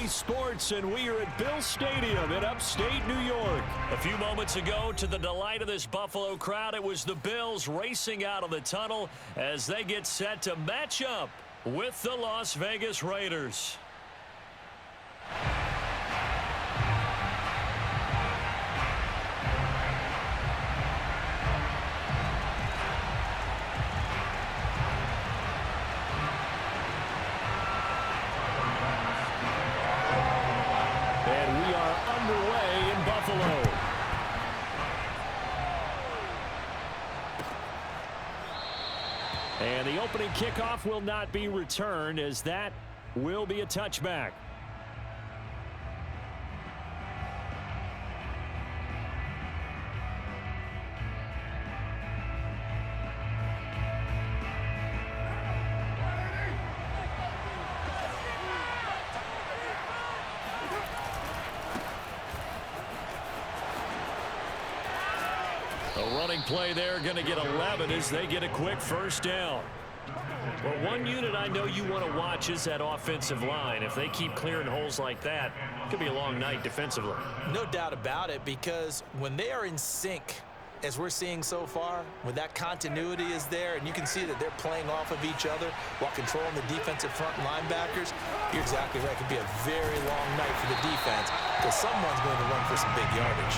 Bally Sports, and we are at Bill Stadium in upstate New York. A few moments ago, to the delight of this Buffalo crowd, it was the Bills racing out of the tunnel as they get set to match up with the Las Vegas Raiders. And the opening kickoff will not be returned, as that will be a touchback. A running play there, going to get 11 as they get a quick first down. Well, one unit I know you want to watch is that offensive line. If they keep clearing holes like that, it could be a long night defensively. No doubt about it, because when they are in sync, as we're seeing so far, when that continuity is there, and you can see that they're playing off of each other while controlling the defensive front linebackers, you're exactly right. It could be a very long night for the defense because someone's going to run for some big yardage.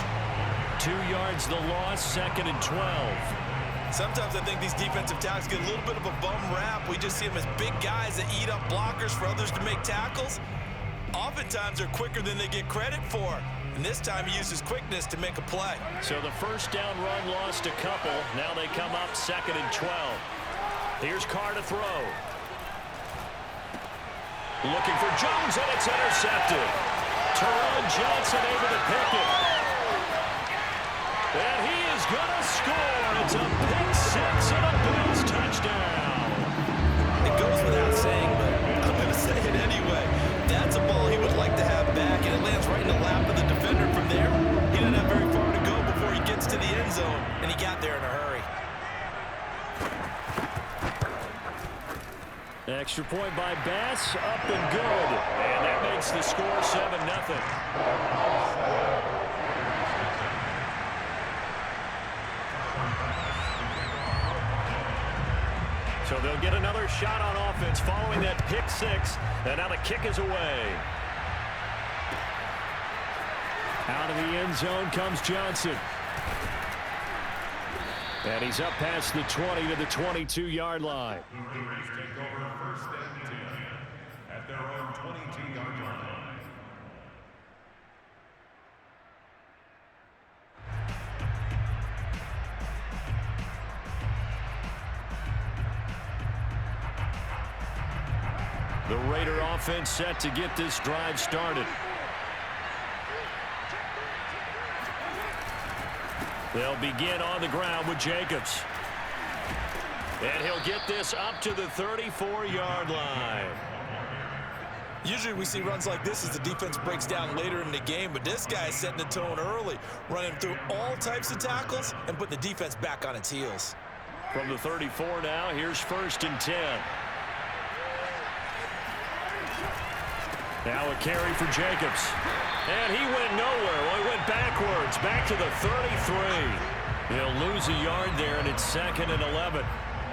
2 yards the loss, 2nd and 12. Sometimes I think these defensive tackles get a little bit of a bum rap. We just see them as big guys that eat up blockers for others to make tackles. Oftentimes they're quicker than they get credit for. And this time he uses quickness to make a play. So the first down run lost a couple. Now they come up 2nd and 12. Here's Carr to throw. Looking for Jones, and it's intercepted. Terrell Johnson able to pick it. And he is going to score. It's a pick six and a Bills touchdown. It goes without saying, but I'm going to say it anyway. That's a ball he would like to have back, and it lands right in the lap of the defender from there. He didn't have very far to go before he gets to the end zone, and he got there in a hurry. Extra point by Bass, up and good. And that makes the score 7-0. So they'll get another shot on offense following that pick six. And now the kick is away. Out of the end zone comes Johnson. And he's up past the 20 to the 22-yard line. Take over first and 10 at their own 22-yard line. The Raider offense set to get this drive started. They'll begin on the ground with Jacobs. And he'll get this up to the 34-yard line. Usually we see runs like this as the defense breaks down later in the game, but this guy is setting the tone early, running through all types of tackles and putting the defense back on its heels. From the 34 now, here's 1st and 10. Now a carry for Jacobs. And he went nowhere. Well, he went backwards, back to the 33. He'll lose a yard there, and it's 2nd and 11.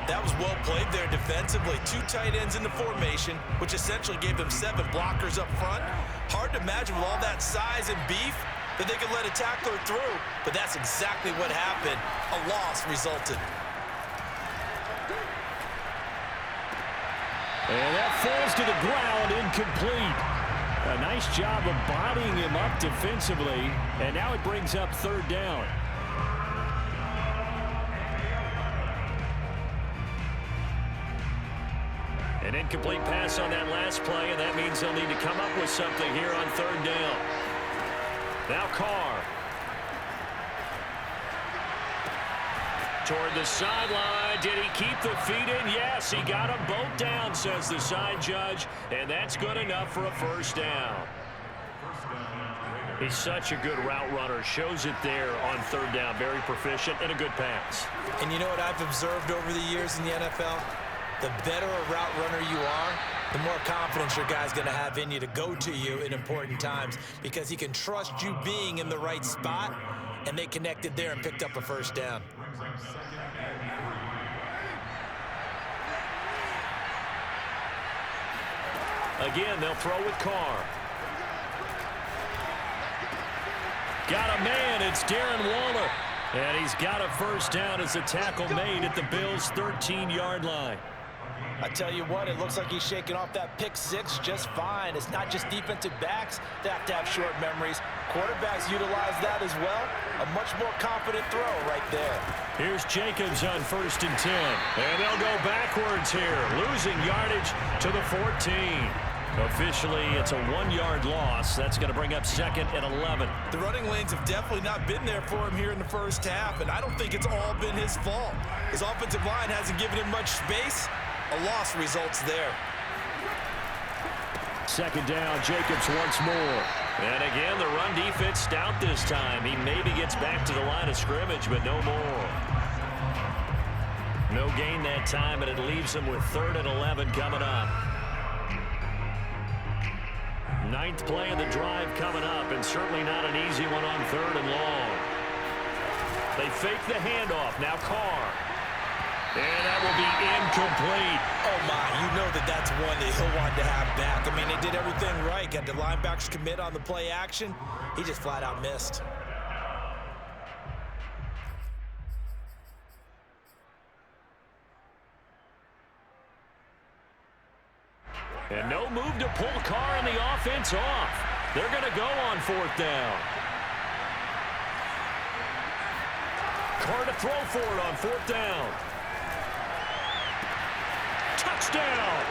That was well played there defensively. 2 tight ends in the formation, which essentially gave them 7 blockers up front. Hard to imagine with all that size and beef that they could let a tackler through, but that's exactly what happened. A loss resulted. And that falls to the ground, incomplete. A nice job of bodying him up defensively, and now it brings up 3rd down. An incomplete pass on that last play, and that means they'll need to come up with something here on 3rd down. Now Carr. Toward the sideline. Did he keep the feet in? Yes, he got them both down, says the side judge, and that's good enough for a 1st down. He's such a good route runner. Shows it there on 3rd down. Very proficient and a good pass. And you know what I've observed over the years in the NFL? the better a route runner you are, the more confidence your guy's going to have in you to go to you in important times because he can trust you being in the right spot, and they connected there and picked up a first down. Again, they'll throw with Carr. Got a man. It's Darren Waller. And he's got a first down as a tackle made at the Bills' 13-yard line. I tell you what, it looks like he's shaking off that pick six just fine. It's not just defensive backs that have to have short memories. Quarterbacks utilize that as well. A much more confident throw right there. Here's Jacobs on 1st and 10. And they'll go backwards here, losing yardage to the 14. Officially, it's a 1-yard loss. That's going to bring up 2nd and 11. The running lanes have definitely not been there for him here in the first half, and I don't think it's all been his fault. His offensive line hasn't given him much space. A loss results there. 2nd down, Jacobs once more. And again, the run defense stout this time. He maybe gets back to the line of scrimmage, but no more. No gain that time, and it leaves him with 3rd and 11 coming up. 9th play of the drive coming up, and certainly not an easy one on 3rd and long. They fake the handoff. Now Carr. And that will be incomplete. Oh, my. You know that's one that he'll want to have back. I mean, they did everything right. Got the linebackers commit on the play action. He just flat out missed. And no move to pull Carr and the offense off. They're going to go on 4th down. Carr to throw for it on 4th down. Touchdown!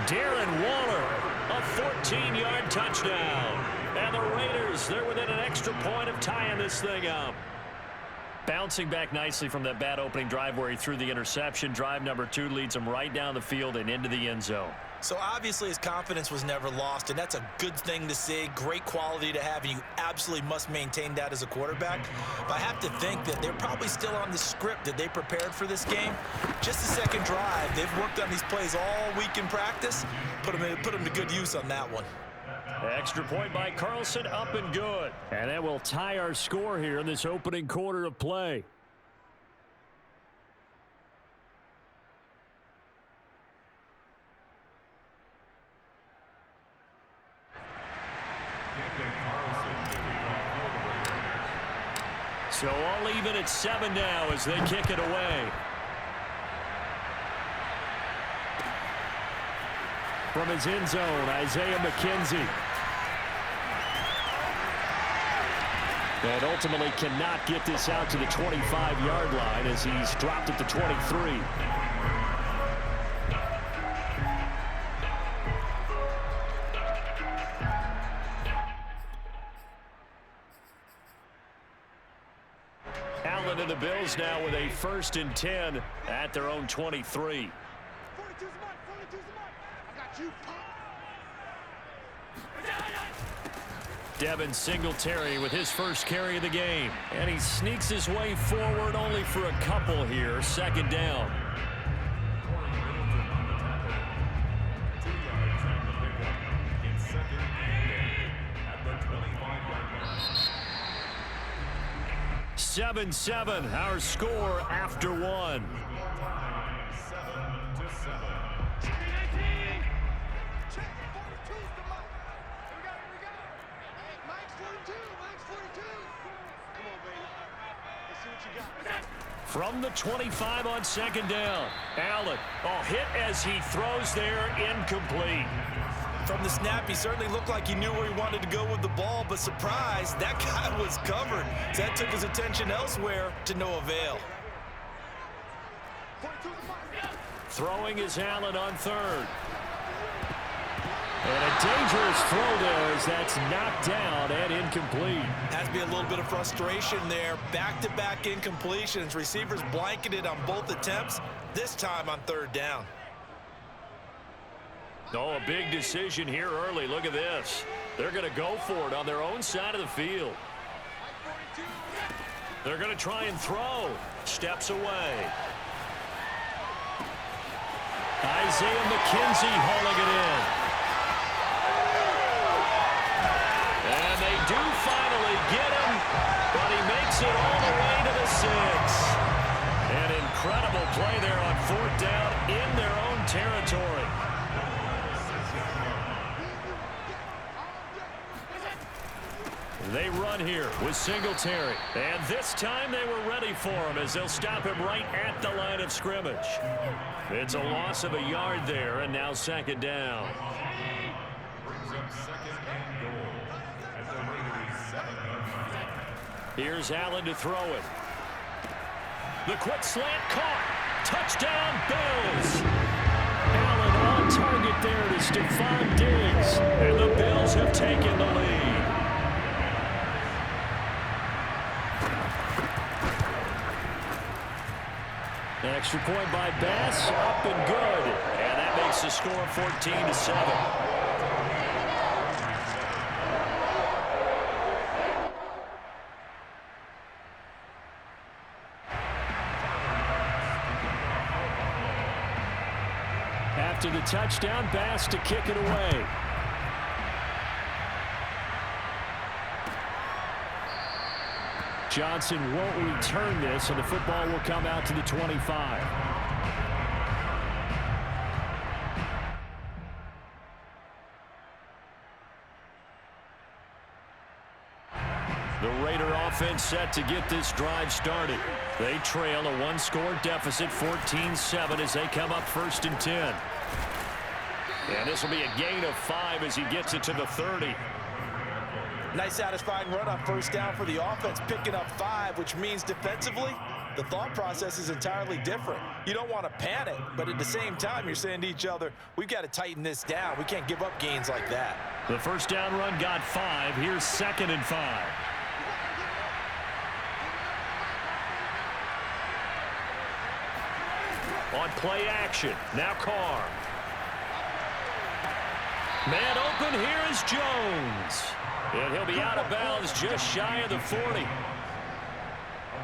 Darren Waller, a 14-yard touchdown. And the Raiders, they're within an extra point of tying this thing up. Bouncing back nicely from that bad opening drive where he threw the interception. Drive number 2 leads him right down the field and into the end zone. So obviously his confidence was never lost, and that's a good thing to see. Great quality to have, and you absolutely must maintain that as a quarterback. But I have to think that they're probably still on the script that they prepared for this game. Just the second drive, they've worked on these plays all week in practice. Put them to good use on that one. Extra point by Carlson, up and good. And that will tie our score here in this opening quarter of play. So all even at 7 now as they kick it away. From his end zone, Isaiah McKenzie. And ultimately cannot get this out to the 25-yard line as he's dropped at the 23. Allen and the Bills now with a 1st and 10 at their own 23. Devin Singletary with his first carry of the game. And he sneaks his way forward only for a couple here. 2nd down. Seven, 7-7, our score after 1. From the 25 on 2nd down. Allen, hit as he throws there, incomplete. From the snap, he certainly looked like he knew where he wanted to go with the ball, but surprise, that guy was covered. So that took his attention elsewhere to no avail. Throwing is Allen on 3rd. And a dangerous throw there as that's knocked down and incomplete. Has to be a little bit of frustration there. Back-to-back incompletions. Receivers blanketed on both attempts, this time on 3rd down. Oh, a big decision here early. Look at this. They're going to go for it on their own side of the field. They're going to try and throw. Steps away. Isaiah McKenzie hauling it in. And they do finally get him, but he makes it all the way to the 6. An incredible play there on 4th down in their own territory. They run here with Singletary. And this time they were ready for him as they'll stop him right at the line of scrimmage. It's a loss of a yard there, and now 2nd down. Brings up 2nd and goal at the Raiders' 7-yard line. Here's Allen to throw it. The quick slant caught. Touchdown, Bills. Allen on target there to Stephon Diggs. And the Bills have taken the lead. Extra point by Bass, up and good. And that makes the score 14-7. After the touchdown, Bass to kick it away. Johnson won't return this, and the football will come out to the 25. The Raider offense set to get this drive started. They trail a 1-score deficit, 14-7, as they come up 1st and 10. And this will be a gain of 5 as he gets it to the 30. Nice satisfying run on 1st down for the offense, picking up 5, which means defensively, the thought process is entirely different. You don't want to panic, but at the same time, you're saying to each other, we've got to tighten this down. We can't give up gains like that. The 1st down run got 5. Here's 2nd and 5. On play action, now Carr. Man open, here is Jones. And he'll be out of bounds just shy of the 40.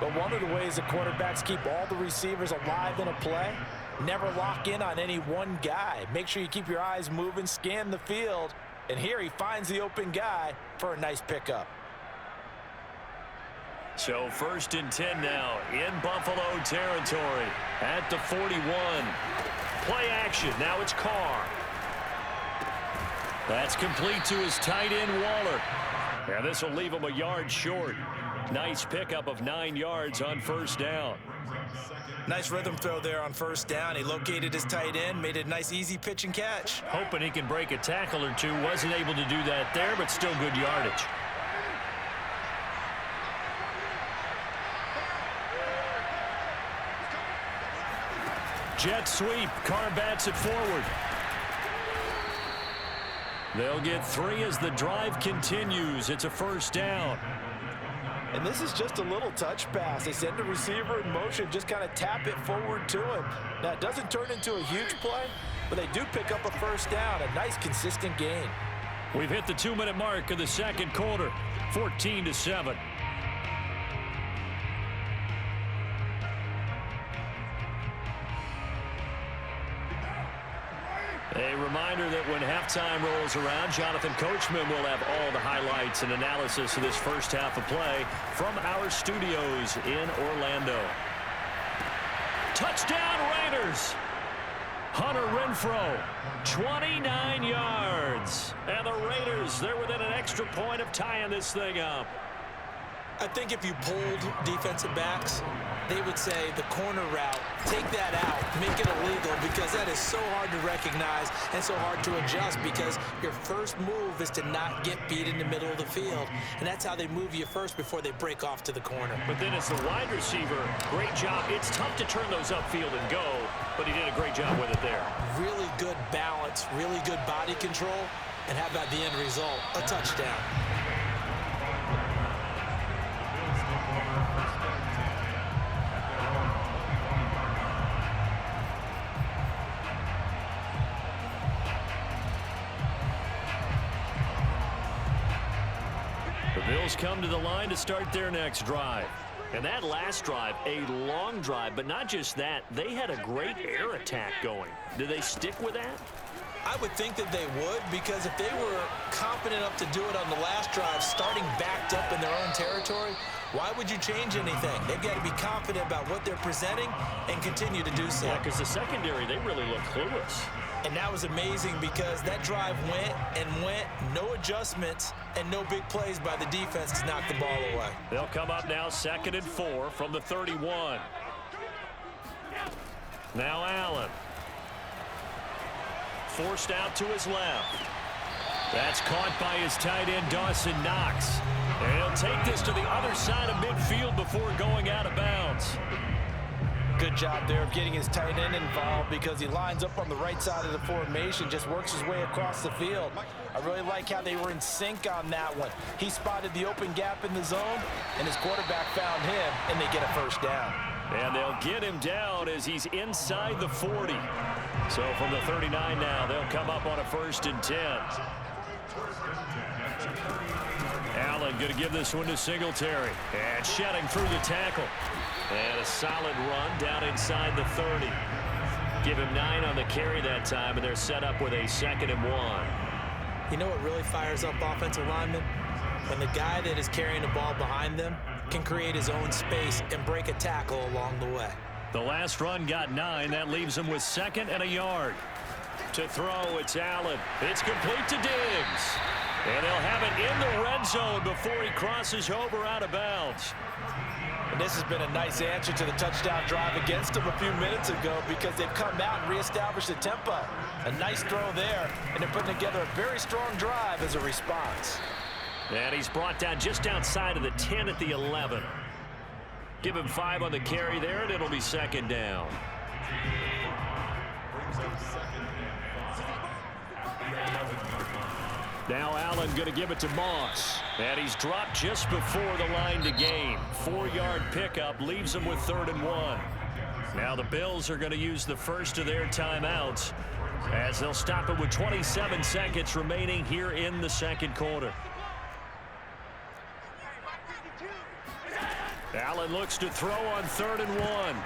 But one of the ways the quarterbacks keep all the receivers alive in a play, never lock in on any one guy. Make sure you keep your eyes moving, scan the field. And here he finds the open guy for a nice pickup. So 1st and 10 now in Buffalo territory at the 41. Play action. Now it's Carr. That's complete to his tight end, Waller. And this will leave him a yard short. Nice pickup of 9 yards on 1st down. Nice rhythm throw there on 1st down. He located his tight end, made a nice easy pitch and catch. Hoping he can break a tackle or two. Wasn't able to do that there, but still good yardage. Jet sweep. Carr bats it forward. They'll get 3 as the drive continues. It's a 1st down. And this is just a little touch pass. They send the receiver in motion, just kind of tap it forward to him. Now, it doesn't turn into a huge play, but they do pick up a 1st down, a nice consistent gain. We've hit the 2-minute mark of the 2nd quarter, 14-7. A reminder that when halftime rolls around, Jonathan Coachman will have all the highlights and analysis of this first half of play from our studios in Orlando. Touchdown Raiders! Hunter Renfrow, 29 yards. And the Raiders, they're within an extra point of tying this thing up. I think if you polled defensive backs, they would say the corner route, take that out, make it illegal, because that is so hard to recognize and so hard to adjust, because your first move is to not get beat in the middle of the field. And that's how they move you first before they break off to the corner. But then as the wide receiver, great job. It's tough to turn those upfield and go, but he did a great job with it there. Really good balance, really good body control, and how about the end result? A touchdown. The Bills come to the line to start their next drive. And that last drive, a long drive, but not just that. They had a great air attack going. Do they stick with that? I would think that they would, because if they were confident enough to do it on the last drive, starting backed up in their own territory, why would you change anything? They've got to be confident about what they're presenting and continue to do so. Yeah, because the secondary, they really look clueless. And that was amazing because that drive went and went, no adjustments, and no big plays by the defense to knock the ball away. They'll come up now 2nd and 4 from the 31. Now Allen. Forced out to his left. That's caught by his tight end, Dawson Knox. And he'll take this to the other side of midfield before going out of bounds. Good job there of getting his tight end involved, because he lines up on the right side of the formation, just works his way across the field. I really like how they were in sync on that one. He spotted the open gap in the zone, and his quarterback found him, and they get a first down. And they'll get him down as he's inside the 40. So from the 39 now, they'll come up on a 1st and 10. Allen going to give this one to Singletary. And shedding through the tackle. And a solid run down inside the 30. Give him 9 on the carry that time, and they're set up with a 2nd and 1. You know what really fires up offensive linemen? When the guy that is carrying the ball behind them can create his own space and break a tackle along the way. The last run got 9. That leaves him with 2nd and a yard. To throw, it's Allen. It's complete to Diggs. And they'll have it in the red zone before he crosses over out of bounds. And this has been a nice answer to the touchdown drive against them a few minutes ago, because they've come out and reestablished the tempo. A nice throw there, and they're putting together a very strong drive as a response. And he's brought down just outside of the 10 at the 11. Give him 5 on the carry there, and it'll be 2nd down. Now Allen going to give it to Moss. And he's dropped just before the line to gain. 4-yard pickup leaves him with 3rd and 1. Now the Bills are going to use the first of their timeouts, as they'll stop it with 27 seconds remaining here in the 2nd quarter. Allen looks to throw on 3rd and 1.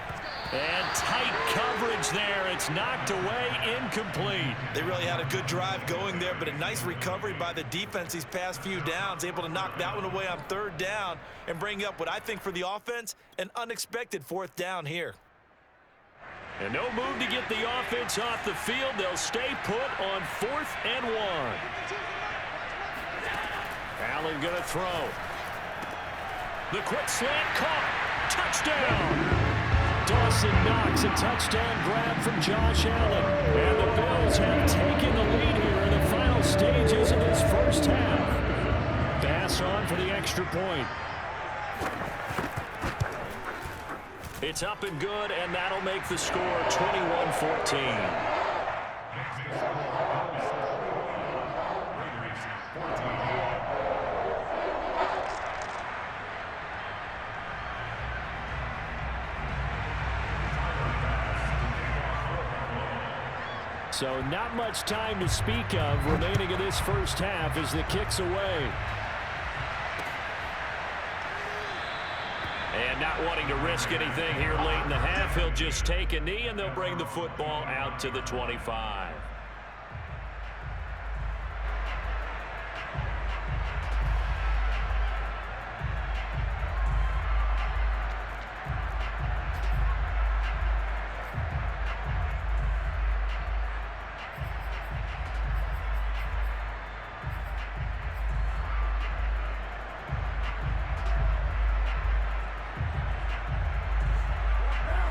And tight coverage there. It's knocked away, incomplete. They really had a good drive going there, but a nice recovery by the defense these past few downs, able to knock that one away on 3rd down and bring up what I think for the offense, an unexpected 4th down here. And no move to get the offense off the field. They'll stay put on 4th and 1. Allen going to throw. The quick slant caught. Touchdown. Dawson Knox, a touchdown grab from Josh Allen. And the Bills have taken the lead here in the final stages of this first half. Pass on for the extra point. It's up and good, and that'll make the score 21-14. So not much time to speak of remaining in this first half as the kick's away. And not wanting to risk anything here late in the half, he'll just take a knee, and they'll bring the football out to the 25.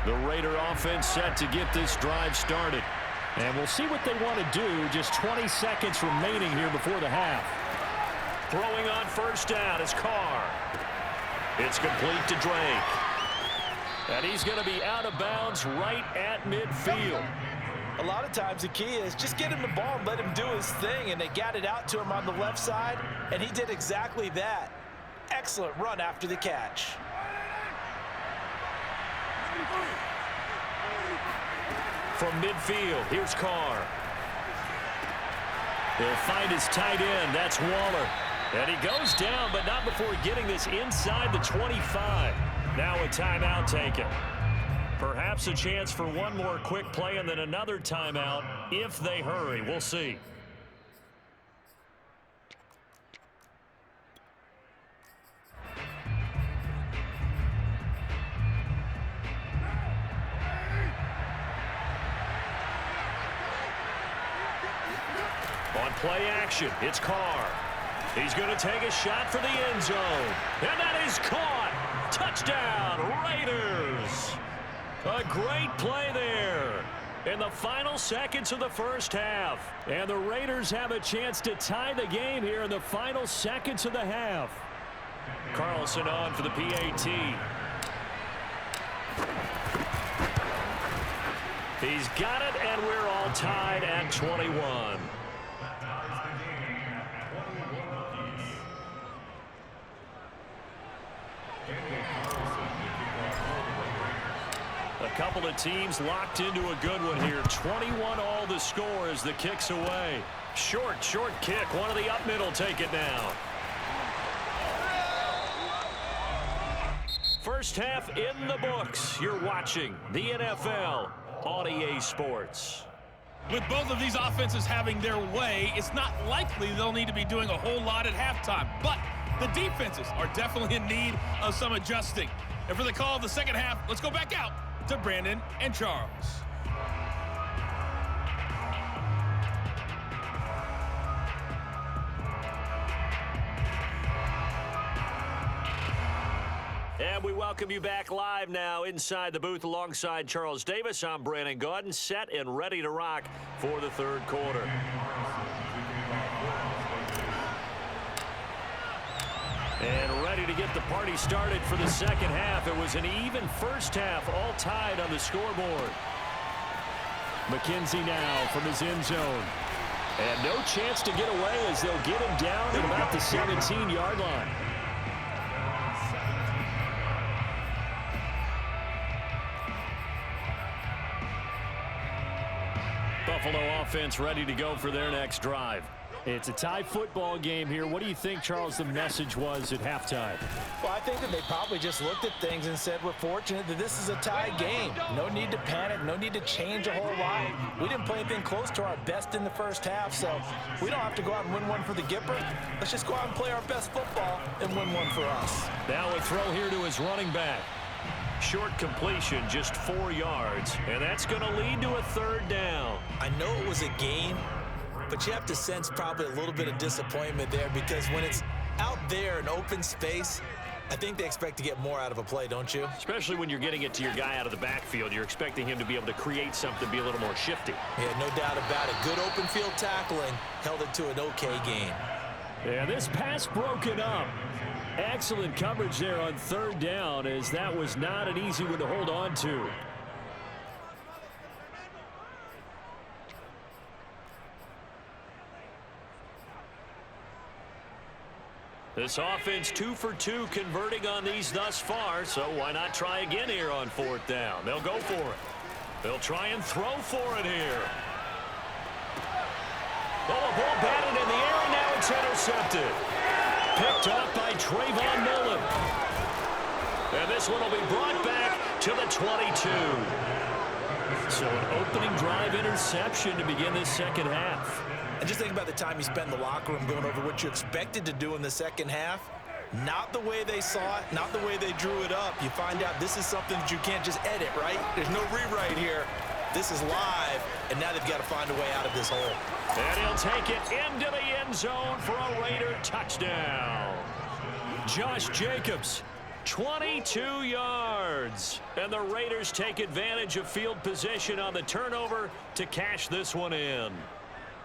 The Raider offense set to get this drive started. And we'll see what they want to do. Just 20 seconds remaining here before the half. Throwing on 1st down is Carr. It's complete to Drake. And he's going to be out of bounds right at midfield. A lot of times the key is just get him the ball and let him do his thing, and they got it out to him on the left side, and he did exactly that. Excellent run after the catch. From midfield, here's Carr. He'll find his tight end. That's Waller. And he goes down, but not before getting this inside the 25. Now a timeout taken. Perhaps a chance for one more quick play and then another timeout if they hurry. We'll see. On play action, it's Carr. He's going to take a shot for the end zone. And that is caught. Touchdown, Raiders. A great play there in the final seconds of the first half. And the Raiders have a chance to tie the game here in the final seconds of the half. Carlson on for the PAT. He's got it, and we're all tied at 21. A couple of teams locked into a good one here. 21 all the score as the kick's away. Short kick. One of the up middle take it now. First half in the books. You're watching the NFL on EA Sports. With both of these offenses having their way, it's not likely they'll need to be doing a whole lot at halftime. But the defenses are definitely in need of some adjusting. And for the call of the second half, let's go back out to Brandon and Charles. And we welcome you back live now inside the booth alongside Charles Davis. I'm Brandon Gaudin, set and ready to rock for the third quarter. And ready to get the party started for the second half. It was an even first half, all tied on the scoreboard. McKenzie now from his end zone. And no chance to get away as they'll get him down at about the 17-yard line. Buffalo offense ready to go for their next drive. It's a tie football game here. What do you think, Charles, the message was at halftime? Well, I think that they probably just looked at things and said, we're fortunate that this is a tie game. No need to panic. No need to change a whole lot. We didn't play anything close to our best in the first half, so we don't have to go out and win one for the Gipper. Let's just go out and play our best football and win one for us. Now a throw here to his running back. Short completion, just 4 yards, and that's going to lead to a third down. I know it was a gain, but you have to sense probably a little bit of disappointment there because when it's out there in open space, I think they expect to get more out of a play, don't you? Especially when you're getting it to your guy out of the backfield. You're expecting him to be able to create something, be a little more shifty. Yeah, no doubt about it. Good open field tackling held it to an okay gain. Yeah, this pass broken up. Excellent coverage there on third down, as that was not an easy one to hold on to. This offense 2 for 2 converting on these thus far, so why not try again here on fourth down? They'll go for it. They'll try and throw for it here. Oh, a ball batted in the air, and now it's intercepted. Picked up by Trayvon Mullen. And this one will be brought back to the 22. So an opening drive interception to begin this second half. And just think about the time you spent in the locker room going over what you expected to do in the second half. Not the way they saw it, not the way they drew it up. You find out this is something that you can't just edit, right? There's no rewrite here. This is live, and now they've got to find a way out of this hole. And he'll take it into the end zone for a Raider touchdown. Josh Jacobs, 22 yards. And the Raiders take advantage of field position on the turnover to cash this one in.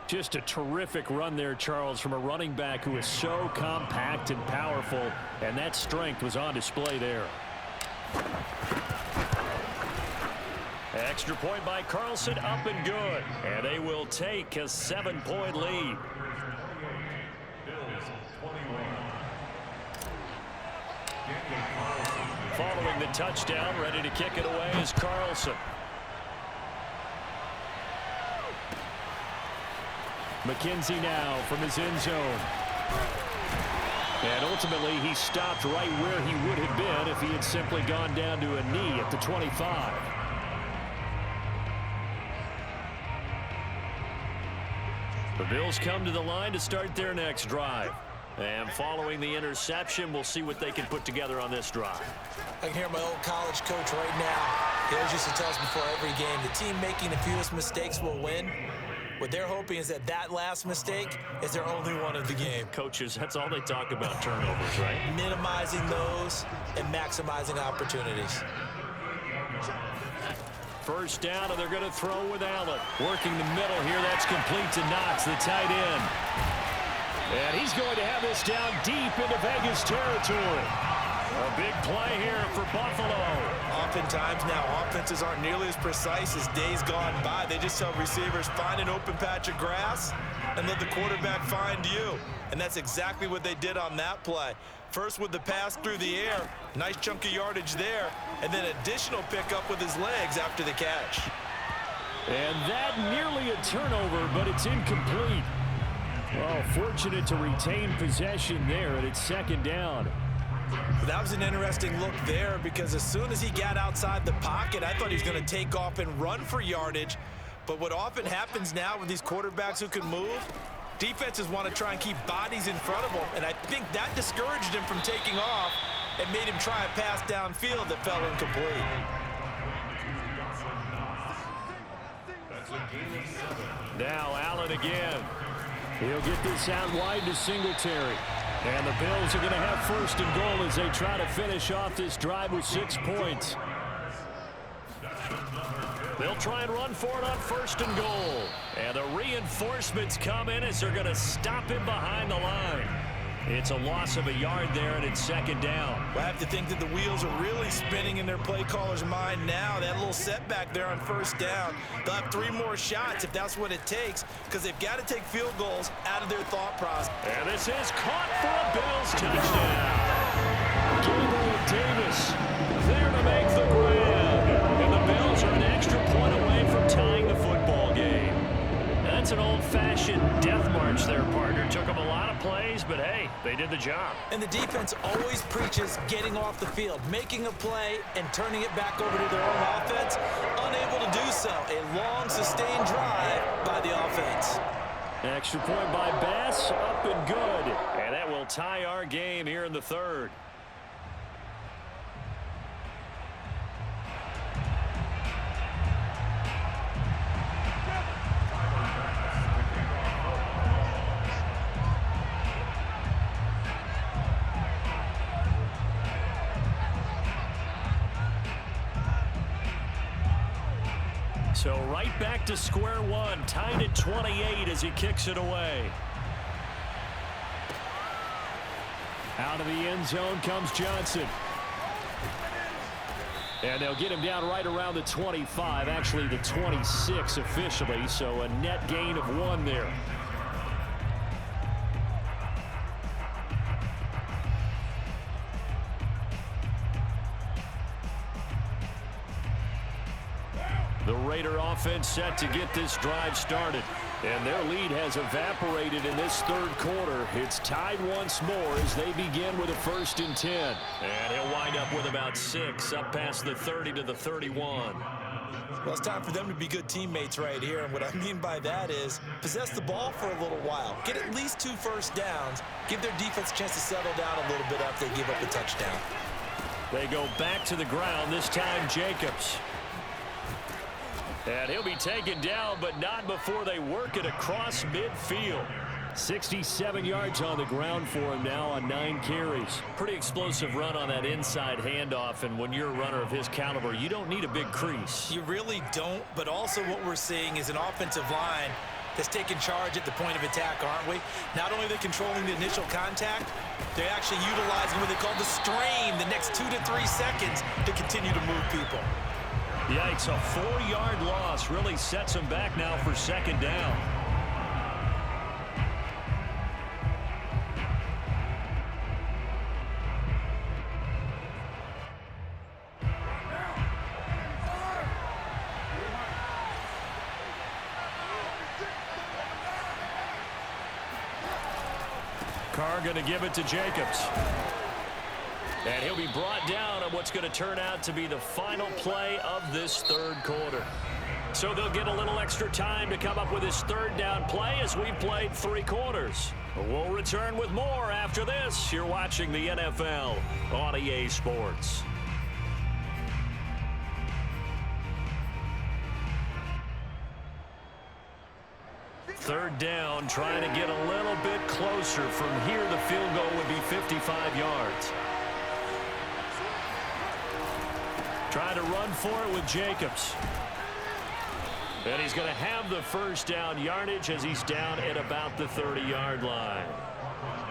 Just a terrific run there, Charles, from a running back who is so compact and powerful, and that strength was on display there. Extra point by Carlson, up and good. And they will take a 7-point lead. Following the touchdown, ready to kick it away is Carlson. McKenzie now from his end zone. And ultimately he stopped right where he would have been if he had simply gone down to a knee at the 25. The Bills come to the line to start their next drive. And following the interception, we'll see what they can put together on this drive. I can hear my old college coach right now. He always used to tell us before every game, the team making the fewest mistakes will win. What they're hoping is that that last mistake is their only one of the game. Coaches, that's all they talk about, turnovers, right? Minimizing those and maximizing opportunities. First down, and they're going to throw with Allen. Working the middle here, that's complete to Knox, the tight end. And he's going to have this down deep into Vegas territory. A big play here for Buffalo. Oftentimes now, offenses aren't nearly as precise as days gone by. They just tell receivers, find an open patch of grass and let the quarterback find you. And that's exactly what they did on that play. First with the pass through the air, nice chunk of yardage there, and then additional pickup with his legs after the catch. And that nearly a turnover, but it's incomplete. Oh, fortunate to retain possession there, and it's second down. That was an interesting look there because as soon as he got outside the pocket, I thought he was going to take off and run for yardage. But what often happens now with these quarterbacks who can move, defenses want to try and keep bodies in front of them, and I think that discouraged him from taking off and made him try a pass downfield that fell incomplete. Now Allen again. He'll get this out wide to Singletary. And the Bills are going to have first and goal as they try to finish off this drive with 6 points. They'll try and run for it on first and goal. And the reinforcements come in as they're going to stop him behind the line. It's a loss of a yard there, and it's second down. Well, I have to think that the wheels are really spinning in their play caller's mind now. That little setback there on first down. They'll have 3 more shots if that's what it takes, because they've got to take field goals out of their thought process. And this is caught for a Bills touchdown. Gabriel Davis there to make the grab. And the Bills are an extra point away from tying the football game. That's an old-fashioned death march there, partner. Took them a lot of plays, but hey, they did the job. And the defense always preaches getting off the field, making a play, and turning it back over to their own offense. Unable to do so. A long, sustained drive by the offense. Extra point by Bass, up and good. And that will tie our game here in the third. So right back to square one, tied at 28 as he kicks it away. Out of the end zone comes Johnson. And they'll get him down right around the 25, actually the 26 officially, so a net gain of 1 there. The Raider offense set to get this drive started. And their lead has evaporated in this third quarter. It's tied once more as they begin with a 1st and 10. And he'll wind up with about 6 up past the 30 to the 31. Well, it's time for them to be good teammates right here. And what I mean by that is possess the ball for a little while. Get at least 2 first downs. Give their defense a chance to settle down a little bit after they give up a touchdown. They go back to the ground, this time Jacobs. And he'll be taken down, but not before they work it across midfield. 67 yards on the ground for him now on 9 carries. Pretty explosive run on that inside handoff, and when you're a runner of his caliber, you don't need a big crease. You really don't, but also what we're seeing is an offensive line that's taking charge at the point of attack, aren't we? Not only are they controlling the initial contact, they're actually utilizing what they call the strain the next 2 to 3 seconds to continue to move people. Yikes, a 4-yard loss really sets them back now for second down. are going to give it to Jacobs. And he'll be brought down on what's going to turn out to be the final play of this third quarter. So they'll get a little extra time to come up with his third down play as we've played 3 quarters. We'll return with more after this. You're watching the NFL on EA Sports. Third down, trying to get a little bit closer. From here, the field goal would be 55 yards. Trying to run for it with Jacobs. And he's going to have the first down yardage as he's down at about the 30-yard line.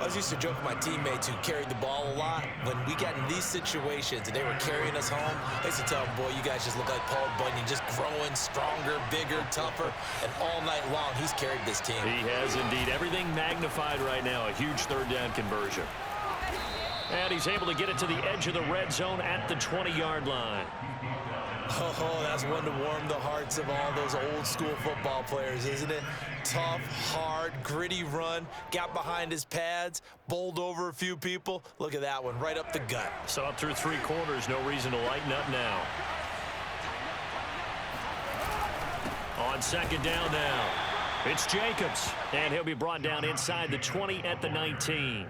I used to joke with my teammates who carried the ball a lot. When we got in these situations and they were carrying us home, I used to tell them, boy, you guys just look like Paul Bunyan, just growing stronger, bigger, tougher, and all night long he's carried this team. He has indeed. Everything magnified right now. A huge third down conversion. And he's able to get it to the edge of the red zone at the 20-yard line. Oh, that's one to warm the hearts of all those old school football players, isn't it? Tough, hard, gritty run, got behind his pads, bowled over a few people. Look at that one, right up the gut. So up through 3 quarters, no reason to lighten up now. On second down now, it's Jacobs, and he'll be brought down inside the 20 at the 19.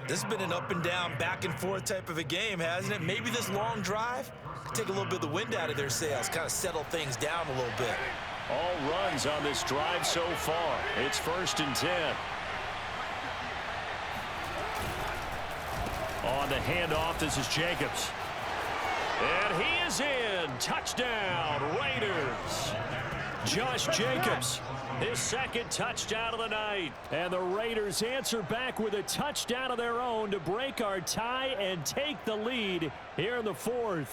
This has been an up and down, back and forth type of a game, hasn't it? Maybe this long drive could take a little bit of the wind out of their sails, kind of settle things down a little bit. All runs on this drive so far. It's 1st and 10. On the handoff, this is Jacobs. And he is in. Touchdown, Raiders. Josh Jacobs, his 2nd touchdown of the night. And the Raiders answer back with a touchdown of their own to break our tie and take the lead here in the 4th.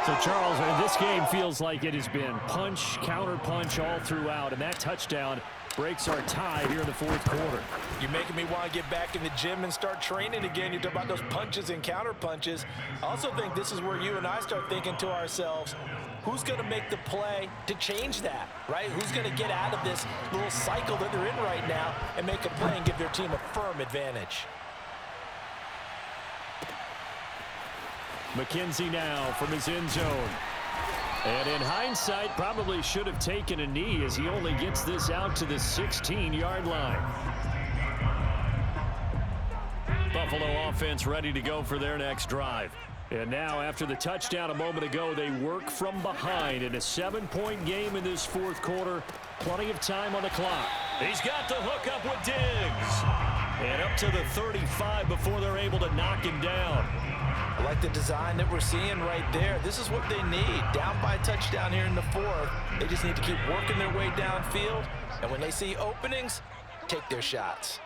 So, Charles, this game feels like it has been punch, counter-punch all throughout, and that touchdown breaks our tie here in the 4th quarter. You're making me want to get back in the gym and start training again. You talk about those punches and counter-punches. I also think this is where you and I start thinking to ourselves, who's going to make the play to change that, right? Who's going to get out of this little cycle that they're in right now and make a play and give their team a firm advantage? McKenzie now from his end zone. And in hindsight, probably should have taken a knee as he only gets this out to the 16-yard line. Buffalo offense ready to go for their next drive. And now, after the touchdown a moment ago, they work from behind in a 7-point game in this 4th quarter. Plenty of time on the clock. He's got the hook up with Diggs. And up to the 35 before they're able to knock him down. I like the design that we're seeing right there. This is what they need. Down by a touchdown here in the 4th. They just need to keep working their way downfield. And when they see openings, take their shots.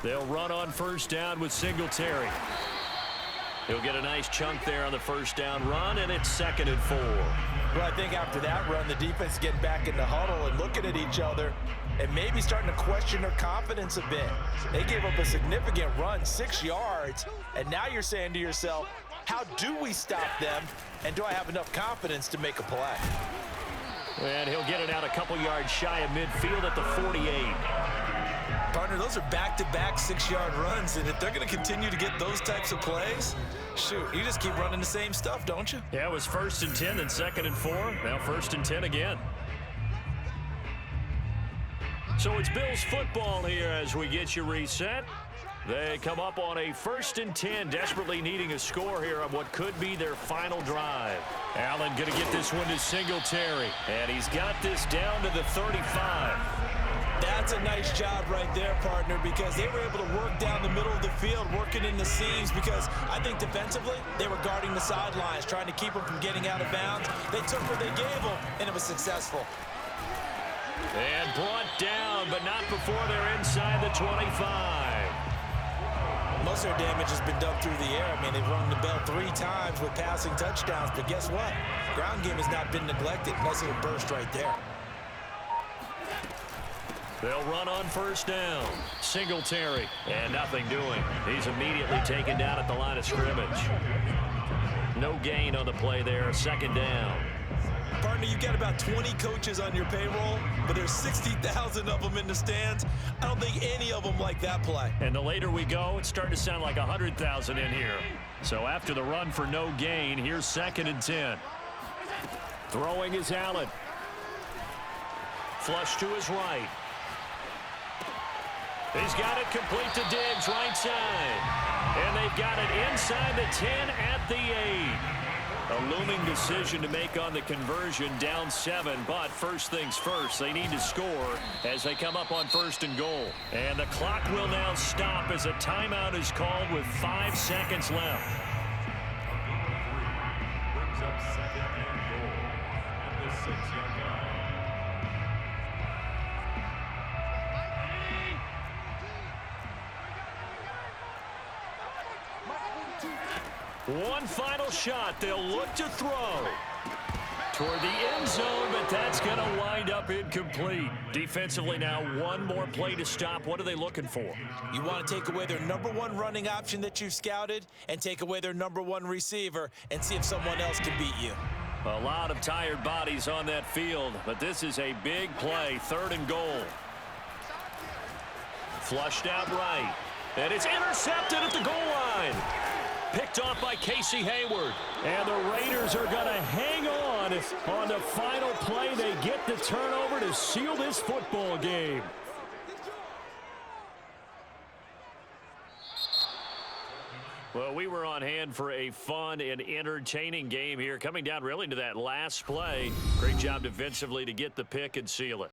They'll run on 1st down with Singletary. He'll get a nice chunk there on the 1st down run, and it's 2nd and 4. Well, I think after that run, the defense is getting back in the huddle and looking at each other and maybe starting to question their confidence a bit. They gave up a significant run, 6 yards, and now you're saying to yourself, how do we stop them, and do I have enough confidence to make a play? And he'll get it out a couple yards shy of midfield at the 48. Partner, those are back-to-back 6-yard runs, and if they're going to continue to get those types of plays, shoot, you just keep running the same stuff, don't you? Yeah, it was 1st and 10, then 2nd and 4. Now 1st and 10 again. So it's Bills football here as we get you reset. They come up on a 1st and 10, desperately needing a score here on what could be their final drive. Allen going to get this one to Singletary, and he's got this down to the 35. That's a nice job right there, partner, because they were able to work down the middle of the field, working in the seams, because I think defensively they were guarding the sidelines, trying to keep them from getting out of bounds. They took what they gave them, and it was successful. And brought down, but not before they're inside the 25. Most of their damage has been done through the air. I mean, they've rung the bell 3 times with passing touchdowns, but guess what? Ground game has not been neglected. Nice little burst right there. They'll run on 1st down. Singletary, and nothing doing. He's immediately taken down at the line of scrimmage. No gain on the play there, 2nd down. Partner, you've got about 20 coaches on your payroll, but there's 60,000 of them in the stands. I don't think any of them like that play. And the later we go, it's starting to sound like 100,000 in here. So after the run for no gain, here's 2nd and 10. Throwing is Allen. Flush to his right. He's got it complete to Diggs, right side. And they've got it inside the 10 at the 8. A looming decision to make on the conversion, down 7. But first things first, they need to score as they come up on 1st and goal. And the clock will now stop as a timeout is called with 5 seconds left. Brings up 2nd and goal at the 6-yard line. One final shot. They'll look to throw toward the end zone, but that's going to wind up incomplete. Defensively now, one more play to stop. What are they looking for? You want to take away their #1 running option that you've scouted and take away their #1 receiver and see if someone else can beat you. A lot of tired bodies on that field, but this is a big play. 3rd and goal. Flushed out right. And it's intercepted at the goal line. Picked off by Casey Hayward. And the Raiders are going to hang on the final play. They get the turnover to seal this football game. Well, we were on hand for a fun and entertaining game here. Coming down really to that last play. Great job defensively to get the pick and seal it.